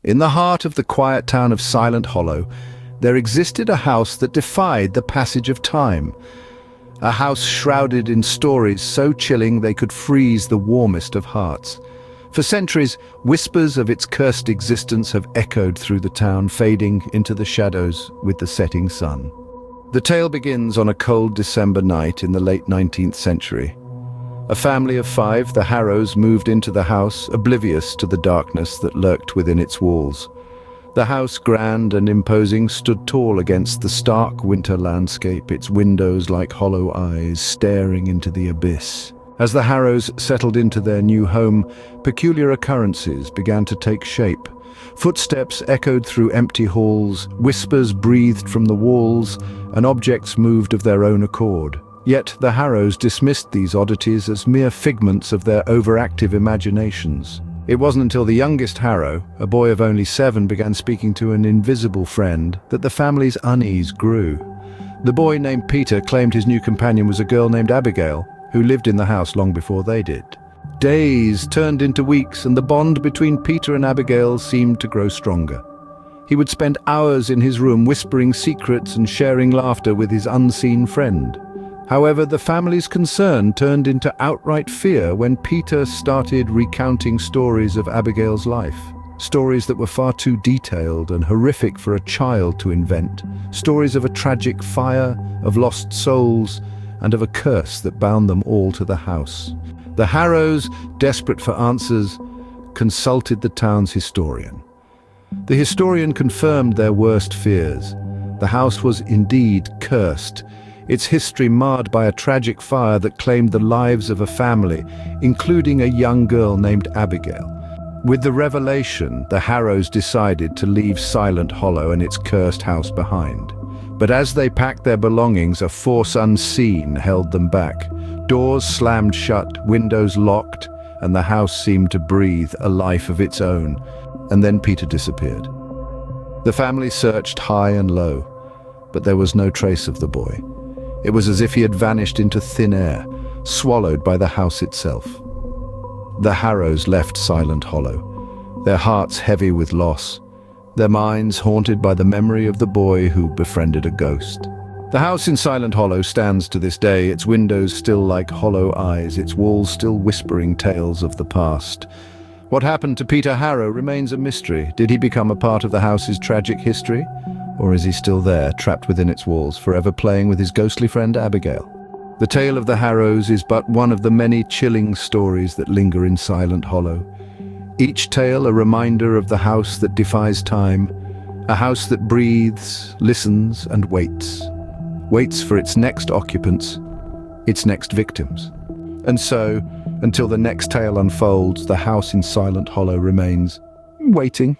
In the heart of the quiet town of Silent Hollow, there existed a house that defied the passage of time. A house shrouded in stories so chilling they could freeze the warmest of hearts. For centuries, whispers of its cursed existence have echoed through the town, fading into the shadows with the setting sun. The tale begins on a cold December night in the late 19th century. A family of 5, the Harrows, moved into the house, oblivious to the darkness that lurked within its walls. The house, grand and imposing, stood tall against the stark winter landscape, its windows like hollow eyes staring into the abyss. As the Harrows settled into their new home, peculiar occurrences began to take shape. Footsteps echoed through empty halls, whispers breathed from the walls, and objects moved of their own accord. Yet the Harrows dismissed these oddities as mere figments of their overactive imaginations. It wasn't until the youngest Harrow, a boy of only 7, began speaking to an invisible friend that the family's unease grew. The boy named Peter claimed his new companion was a girl named Abigail, who lived in the house long before they did. Days turned into weeks, and the bond between Peter and Abigail seemed to grow stronger. He would spend hours in his room whispering secrets and sharing laughter with his unseen friend. However, the family's concern turned into outright fear when Peter started recounting stories of Abigail's life. Stories that were far too detailed and horrific for a child to invent. Stories of a tragic fire, of lost souls, and of a curse that bound them all to the house. The Harrows, desperate for answers, consulted the town's historian. The historian confirmed their worst fears. The house was indeed cursed, its history marred by a tragic fire that claimed the lives of a family, including a young girl named Abigail. With the revelation, the Harrows decided to leave Silent Hollow and its cursed house behind. But as they packed their belongings, a force unseen held them back. Doors slammed shut, windows locked, and the house seemed to breathe a life of its own. And then Peter disappeared. The family searched high and low, but there was no trace of the boy. It was as if he had vanished into thin air, swallowed by the house itself. The Harrows left Silent Hollow, their hearts heavy with loss, their minds haunted by the memory of the boy who befriended a ghost. The house in Silent Hollow stands to this day, its windows still like hollow eyes, its walls still whispering tales of the past. What happened to Peter Harrow remains a mystery. Did he become a part of the house's tragic history? Or is he still there, trapped within its walls, forever playing with his ghostly friend Abigail? The tale of the Harrows is but one of the many chilling stories that linger in Silent Hollow. Each tale a reminder of the house that defies time, a house that breathes, listens, and waits. Waits for its next occupants, its next victims. And so, until the next tale unfolds, the house in Silent Hollow remains waiting.